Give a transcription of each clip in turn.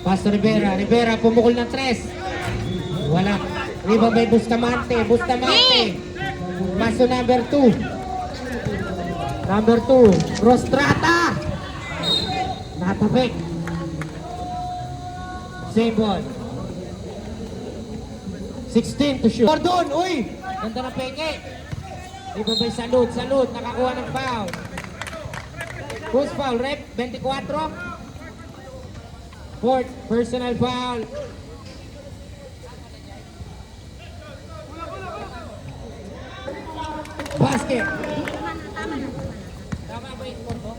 Pasto Rivera. Rivera pumukol ng 3. Wala. Rebound by Bustamante. Bustamante. Pasto number 2. Number 2. Rostrata. Natapik. Same ball. 16 to shoot. Gordon, uy! Ganda ng peke. Rebound by Salud. Salud, nakakuha ng foul. Who's foul? Rep, 24. Fourth, personal foul. Basket. Tama ba yung score mo?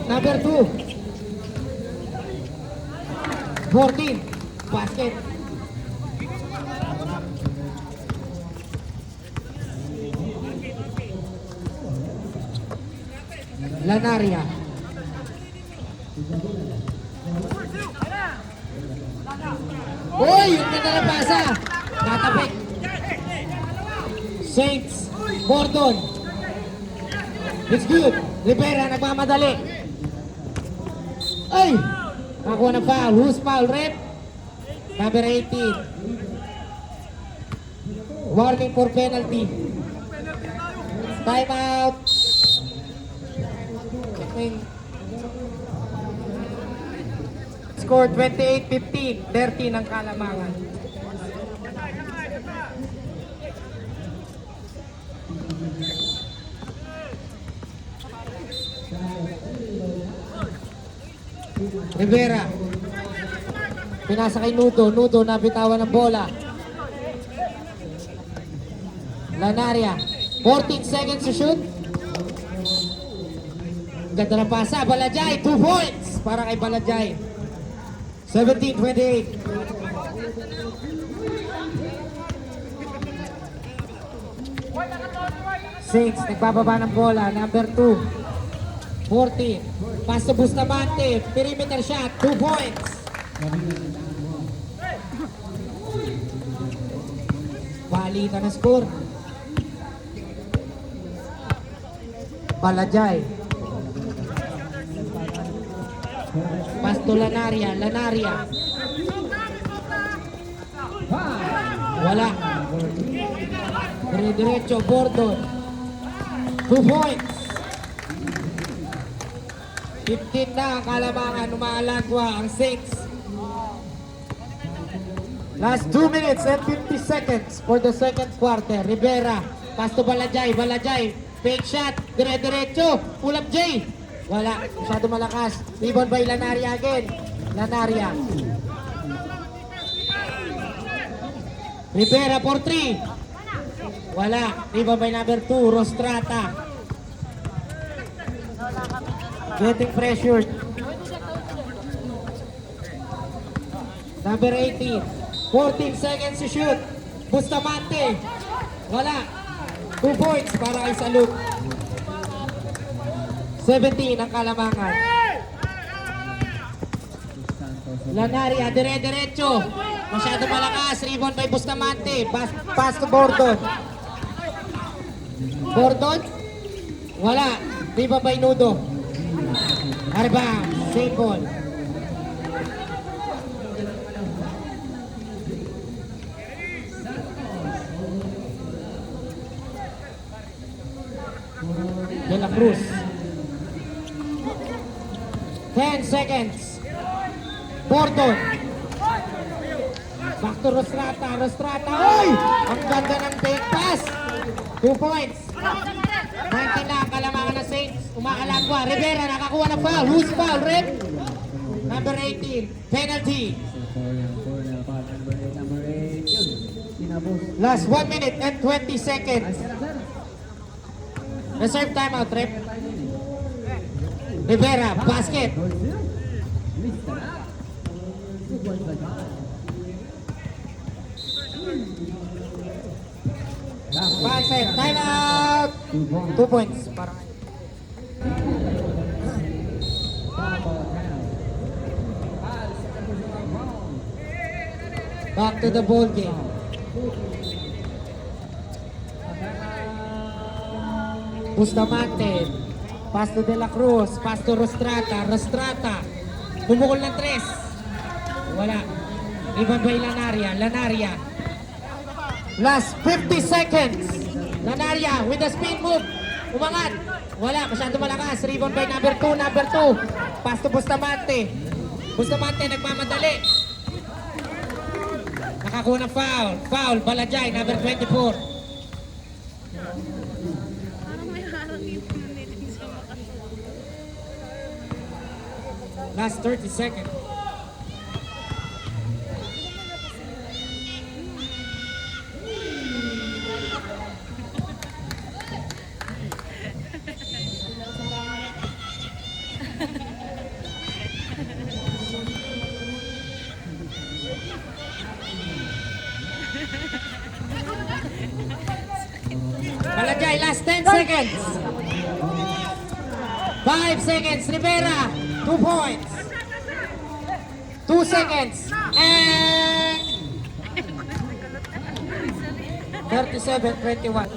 Number 2. 14. Basket. Lanaria. Uy! Yung ganda na pasa. Natapik. Saints. Gordon. It's good. Rivera nagmamadali. Ay! Nakuha ng foul. Who's foul? Rep? Number 18. Warning for penalty. Time out. Score 28-15. 13 ang Kalamangan. Rivera. Pinasa kay Nudo. Nudo nabitawan ng bola. Lanaria. 14 seconds to shoot. Ganda na pasa. Balajay. 2 points para kay Balajay. 17-28. Saints nagbababa ng bola. Number 2. 14. Pass to Bustamante. Perimeter shot. 2 points. Palitan na score. Balajay. Pass to Lanaria. Lanaria. Wala. Diretso. Gordon. 2 points. 15 na ang Kalamangan, umaalagwa ang 6. Last 2 minutes and 50 seconds for the second quarter. Rivera, pass to Balajay. Balajay, fake shot, dire-diretso, pull up J. Wala, masyado malakas. Rebound by Lanaria again. Lanaria. Rivera for 3. Wala, rebound by number 2, Rostrata. Getting pressured. Number 18. 14 seconds to shoot. Bustamante. Wala. 2 points para kay Salud. 17 ang Kalamangan. Lanaria, dire-diretso. Masyado malakas. Rebound by Bustamante. Pass to Gordon. Gordon. Wala. Rebound by Nudo. Arba, same ball. De La Cruz. 10 seconds. Gordon. Back to Rostrata. Rostrata. Ay! Ang ganda ng take pass. 2 points. 19 na, Kalamangan na Saints. Umaalagwa. Rivera nakakuha ng foul. Who's foul? Rep? Number 18. Penalty. Last 1 minute and 20 seconds. Reserve timeout, Rep. Rivera, basket. Basket, timeout. 2 points. Parang Back to the ball game. Bustamante. Pass to De La Cruz. Pass to Rostrata. Rostrata. Bumukol ng 3. Wala. Rebound by Lanaria. Lanaria. Last 50 seconds. Lanaria with the spin move. Umangat. Wala. Masyado malakas. Rebound by number 2. Number 2. Pass to Bustamante. Bustamante nagmamadali. Nakakuha ng foul. Foul. Balajay. Number 24. Last 30 seconds. Balajay, last 10 seconds. 5 seconds. Rivera, 2 points. 2 seconds. And 37-21.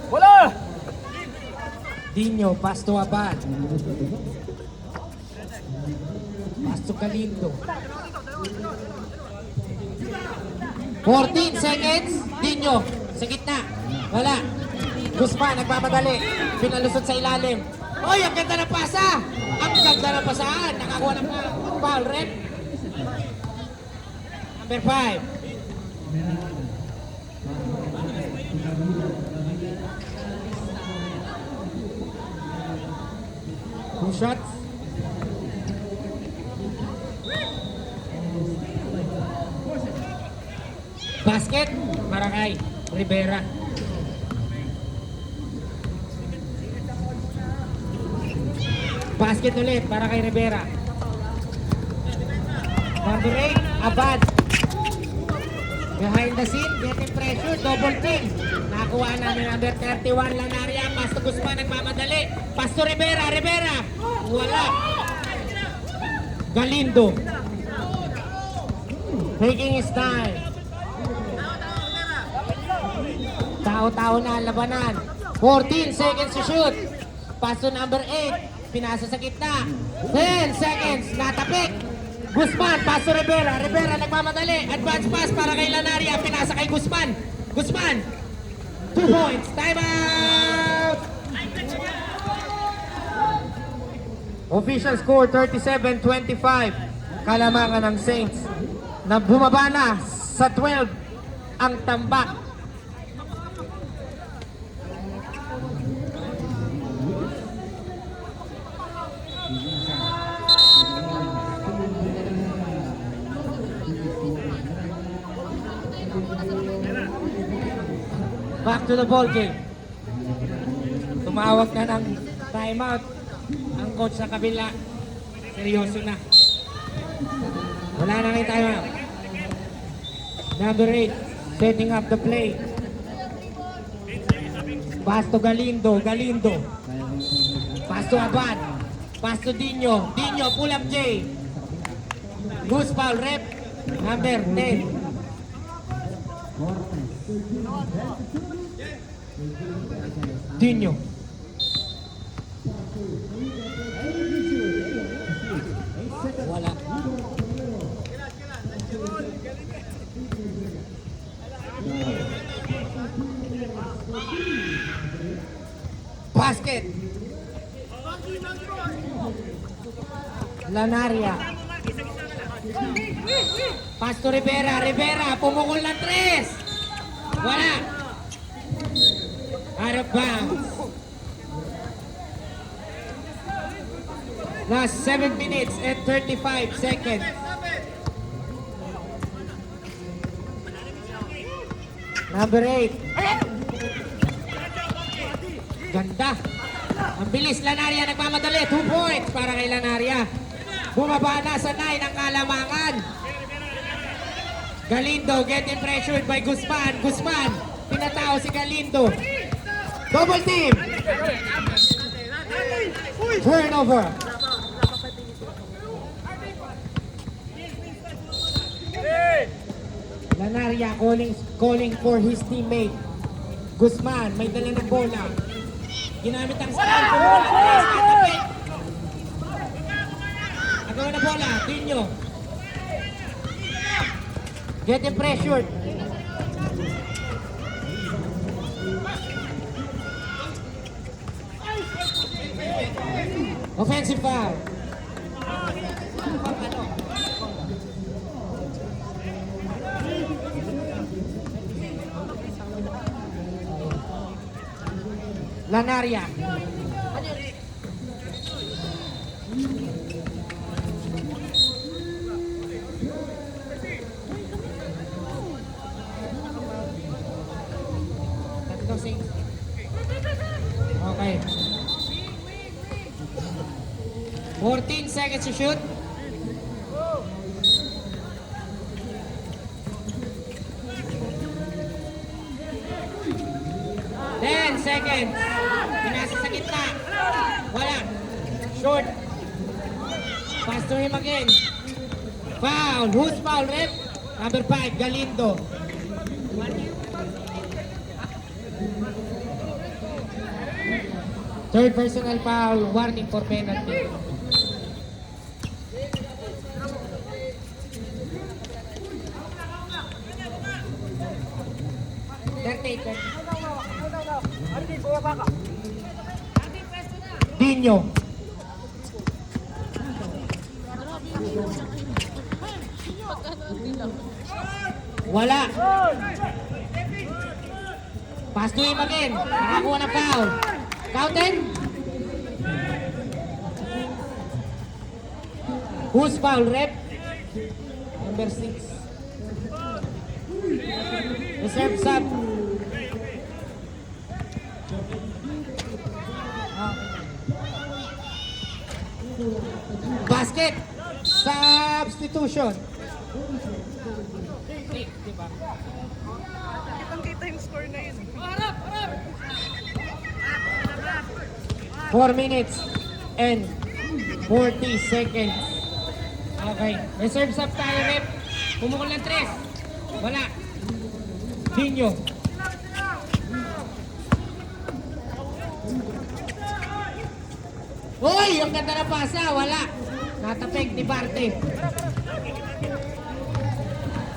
Wala! Dino, pass to Abad. Pass to Galindo. 14 seconds. Dino, sa gitna. Wala. Guzman, nagmamadali. Pinalusot sa ilalim. Oy, ang ganda ng pasa! Ang ganda ng pasaan. Nakakuha ng foul, rep. Number 5. Two shots. Basket para kay Rivera. Basket ulit para kay Rivera. Number 8, Abad. Behind the scene, getting pressure, double team. Nakuha namin number 31, Lanaria. Pass to Guzman, nagmamadali. Pass to Rivera, Rivera. Wala. Galindo. Taking his time. Tao-tao na ang labanan. 14 seconds to shoot. Pass to number 8. Pinasa sa gitna. 10 seconds. Natapik. Guzman, pass to Rivera. Rivera nagmamadali. Advance pass para kay Lanaria. Pinasa kay Guzman. Guzman. 2 points. Time out! Official score 37-25. Kalamangan ng Saints na bumaba na sa 12 ang tambak. Back to the ball game. Tumawag na ng timeout ang coach sa kabila. Seryoso na. Wala na kayo timeout. Number 8, setting up the play. Pass to Galindo. Galindo. Pass to Abad. Pass to Dino. Dino, pull up J. Goose foul, rep. Number 10. Dino. Wala. Basket. Lanaria. Pass to Rivera. Rivera, pumukol ng 3. Wala. Out of bounds. Last 7 minutes and 35 seconds. Number 8. Ganda. Ang bilis, Lanaria nagmamadali. 2 points para kay Lanaria. Bumaba na sa 9 ang Kalamangan. Galindo getting pressured by Guzman. Guzman, pinatao si Galindo. Double team. Turnover. Lanaria calling for his teammate. Guzman, may dala ng bola. Ginamit ang scan. Pumula. Tres, natapit. Agawa na bola. Dinyo. Getting pressured. Offensive foul. Lanaria. Okay. 14 seconds to shoot. Seconds. Pinasa sa gitna. Wala. Short. Pass to him again. Foul. Who's foul, rep? Number 5, Galindo. Third personal foul. Warning for penalty. Dinyo. Wala. Pass to him again. Nakakuha ng foul. Counted. Who's foul, rep? Number 6. Reserve sub. Basket. Substitution. Diba? Kitang-kita yung score na yun. 4 minutes and 40 seconds. Okay. Reserve sub tayo, rep. Pumukol ng 3. Wala. Dinyo. Uy! Ang ganda na pasa. Wala. Natapeg ni Barte.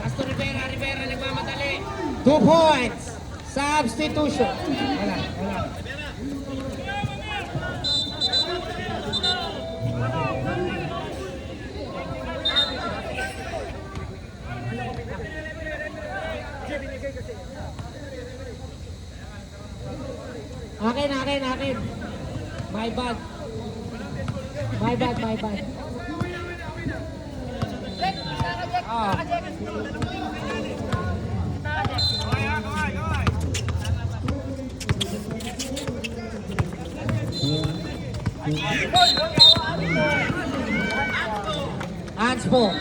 Pasto Rivera. Rivera nagmamadali. 2 points. Substitution. Wala. Wala. Akin. My bad. Hands full.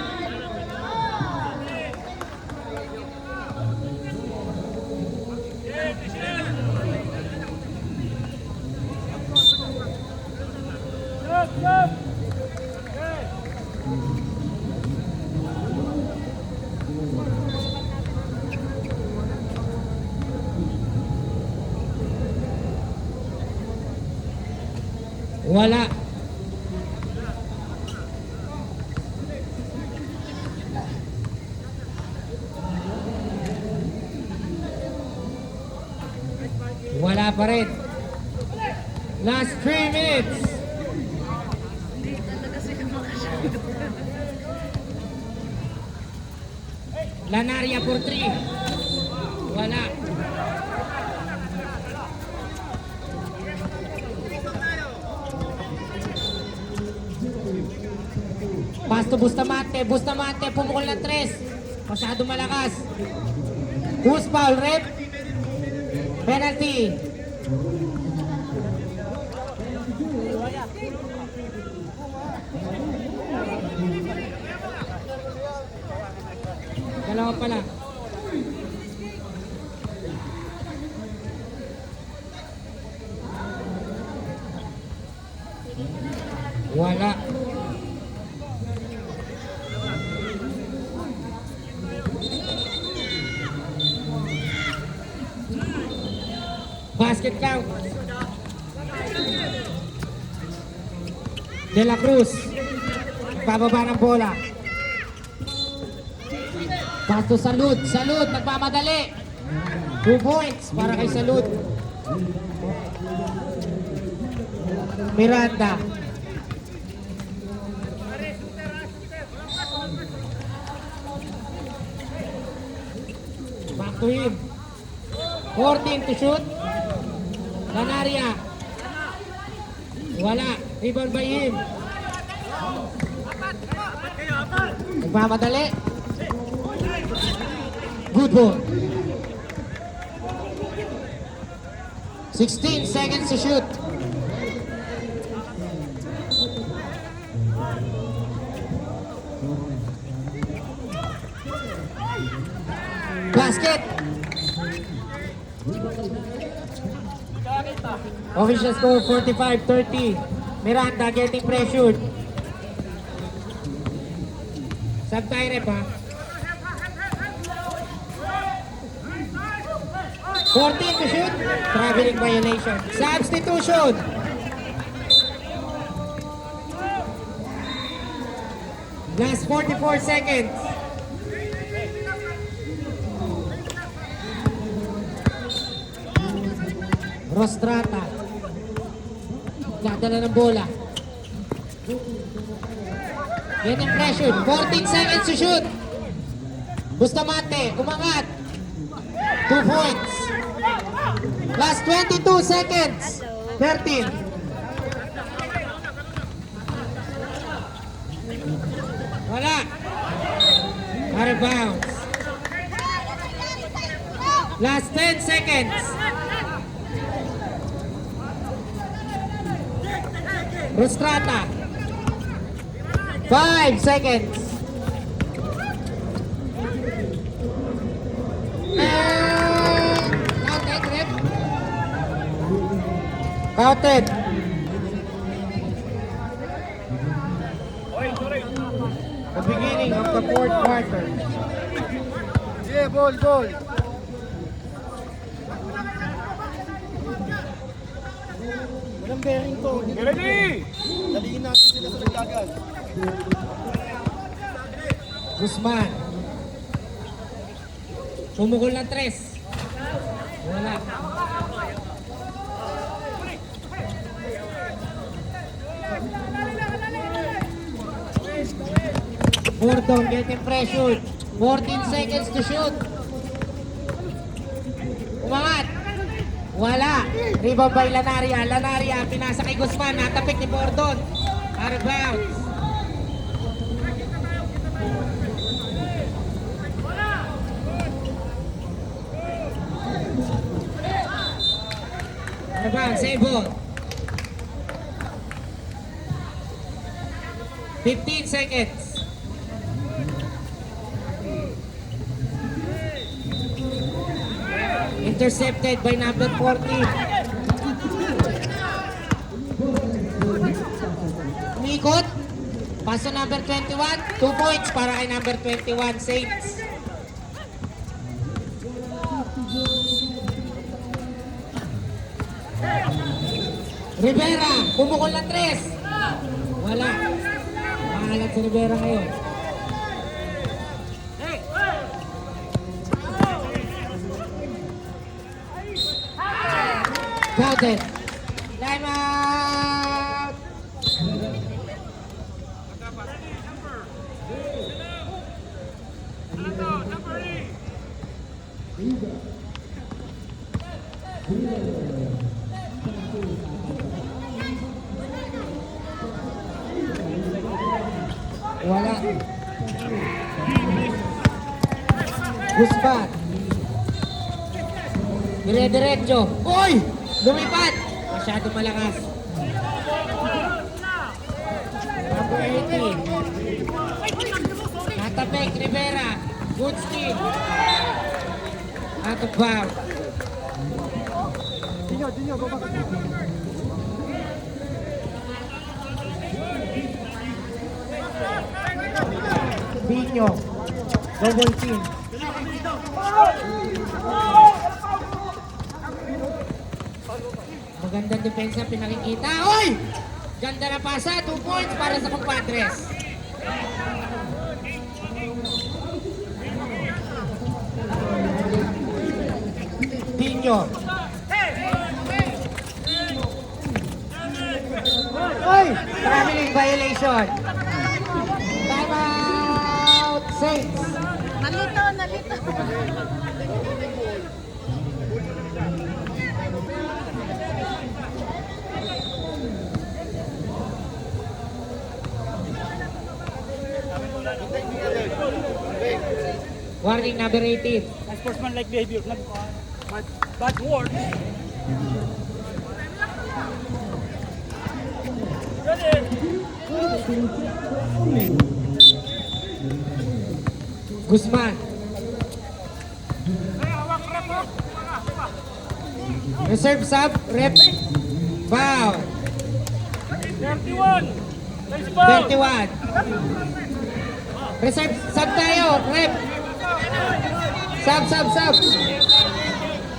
Wala. Wala pa rin. Last 3 minutes. Lanaria for 3. Wala. Pass to Bustamante. Bustamante pumukol ng 3. Masyado malakas. Who's foul, rep? Penalty. Dalawa pala. Wala. Basket count. De La Cruz. Bababa ng bola. Pass to Salud. Salud, nagmamadali. 2 points para kay Salud. Miranda. Back to him. 14 to shoot. Lanaria. Wala. Rebound by him. Nagmamadali. Good ball. 16 seconds to shoot. Basket. Official score 45-30. Miranda getting pressured. Sub tayo rep ha. 14 to shoot. Traveling violation. Substitution. Last 44 seconds. Rostrata. Dadala ng bola. Getting pressured. 14 seconds to shoot. Bustamante. Umangat. 2 points. Last 22 seconds. 13. Wala. Out of bounds. Last 10 seconds. Rostrata. 5 seconds. Counted, ref. Counted. The beginning of the 4th quarter. Yeah, ball. Walang bearing to. Ready! Daliin natin sila sa nagdagan. Guzman. Pumukol ng 3. Wala. Gordon getting pressured. 14 seconds to shoot. Umangat. Wala. Rebound by Lanaria. Lanaria pinasa kay Guzman. Natapik ni Gordon. Out of bounds. Out of bounds. Save ball. 15 seconds. Intercepted by number 40. Umikot. Paso number 21. 2 points para kay number 21, Saints. Rivera. Pumukol ng 3. Wala. Mahalat si Rivera ngayon. Counted. Time out. Wala. Guzman. Dire-diretso. Uy! Lumipad! Masyado malakas. Number 18. Natapik, Rivera. Good steal. Out of bounds. Dinyo, go back. Binyo. Double team. Magandang depensa pinakikita. Oy! Ganda na pasa. 2 points para sa compadres. Dino. Oy! Traveling violation. Time out. Saints. Nalito, nalito. Warning number 18. Sportsman-like behavior. Bad words. Guzman. Reserve sub, rep, foul. 31. Nice ball. 31. Reserve sub tayo, rep. Sub.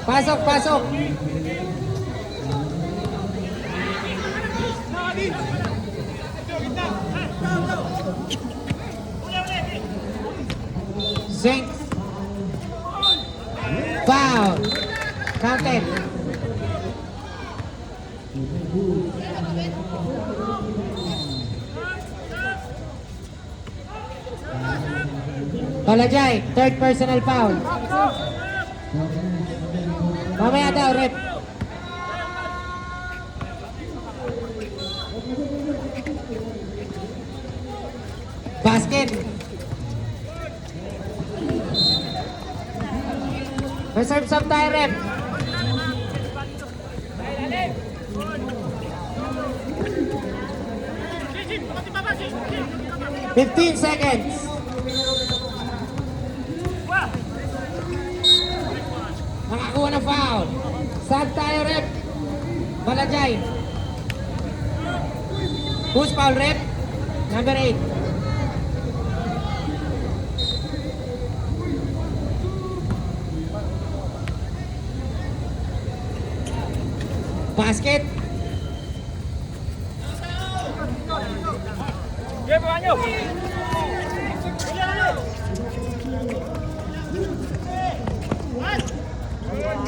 Pasok. Saints. Foul. Counted. Palajay, third personal foul. Mamaya daw, rep. Basket. Reserve sub tayo, rep. Fifteen seconds. Nakakuha ng foul. Sub tayo, rep. Balajay. Who's foul, rep? Number 8. Basket. Game banyo.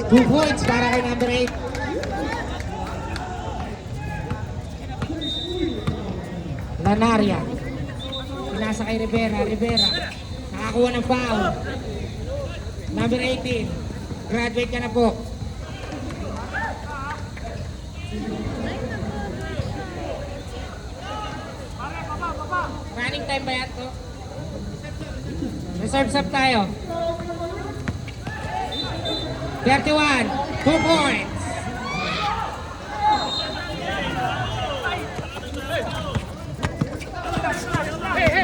2 points para kay number 8. Lanaria. Pinasa kay Rivera. Nakakuha ng foul. Number 18. Graduate ka na po. Running time ba yan to? Reserve sub tayo. 31. 2 points. Hey.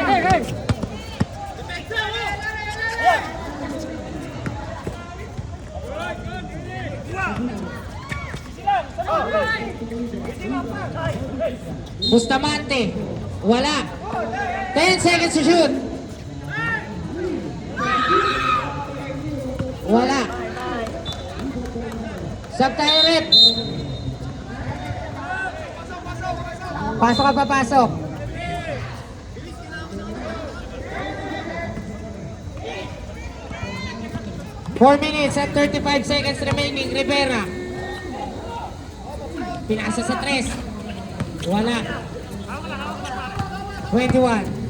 Bustamante. Wala. 10 seconds to shoot. Wala. Sub tayo, rep. Pasok ka papasok. Four minutes and 35 seconds remaining. Rivera. Pinasa sa 3. Wala. 21.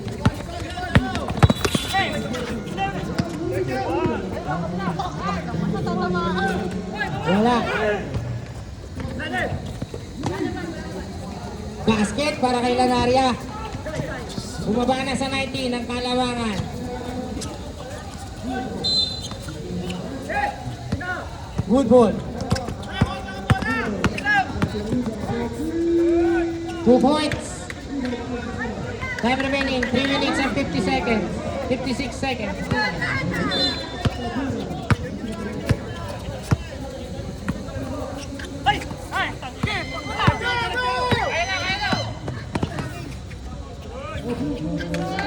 Wala. Basket para kay Lanaria. Bumaba na sa 19 ng Kalawangan. Good ball. 2 points. Time remaining 3 minutes and 50 seconds. 56 seconds.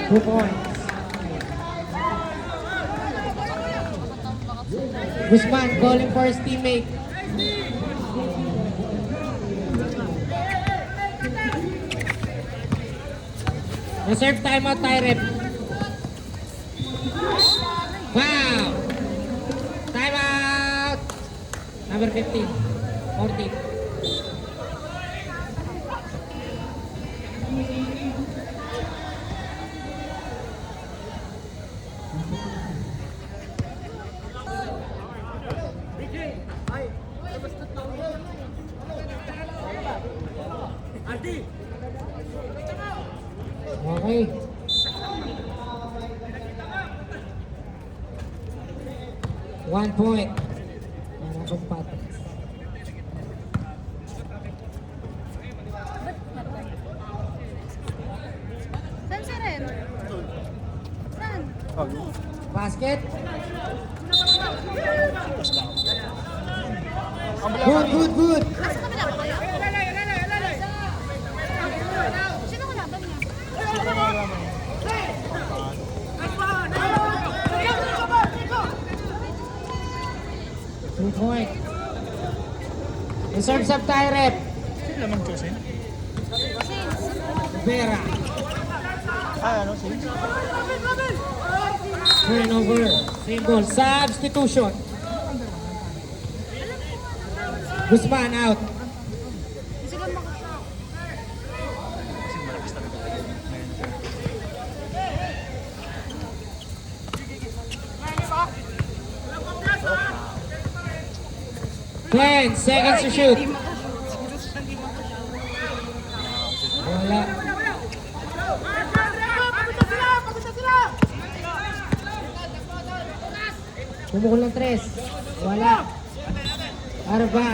Two points. Guzman calling for his teammate. Reserve timeout, Tyrep. Wow! Timeout! Number 15. 14. Okay. One point. Mga kumpate. Saan si Ren? Saan? Basket. Good. Nasa kabila ba kayo? Sino kalaban niya? Two point. Reserve sub Tyrep. Vera. Turnover. Single. Substitution. Guzman out. Sila makasya. Ten seconds to shoot. Wala. Pumukul ng tres. Wala. Arba.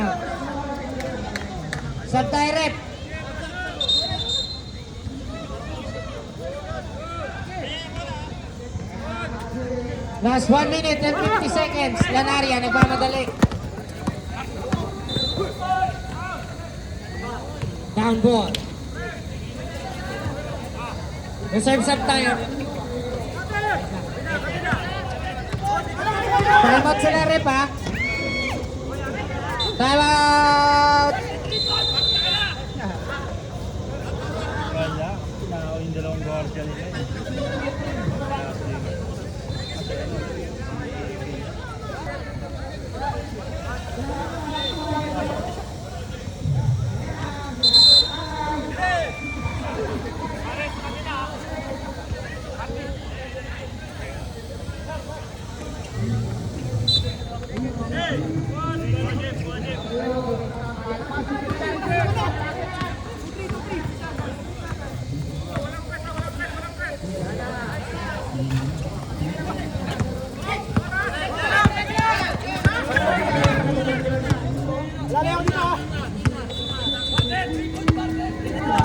Sub Tyrep. Last 1 minute and 50 seconds. Lanaria, nagmamadali. Down ball. Reserve sub tayo. Time out sila rep ha. Time out. Wala. Tao yung dalawang guardia nila.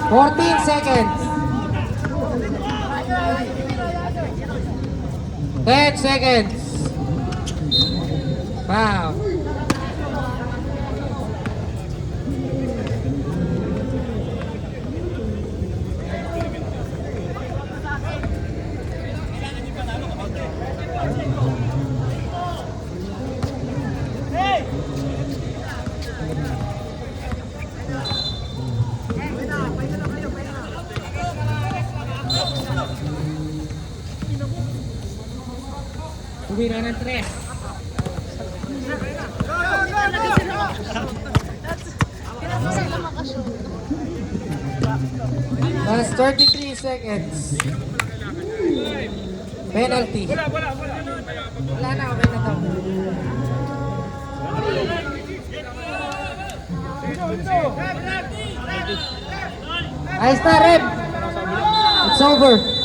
$14 seconds. 10 seconds. Wow. Tumira ng 3. Talaga sila makasya. Kailangan sila makasya. Last 33 seconds. Penalty. Wala na, okay na to. Ayos na, rep. It's over.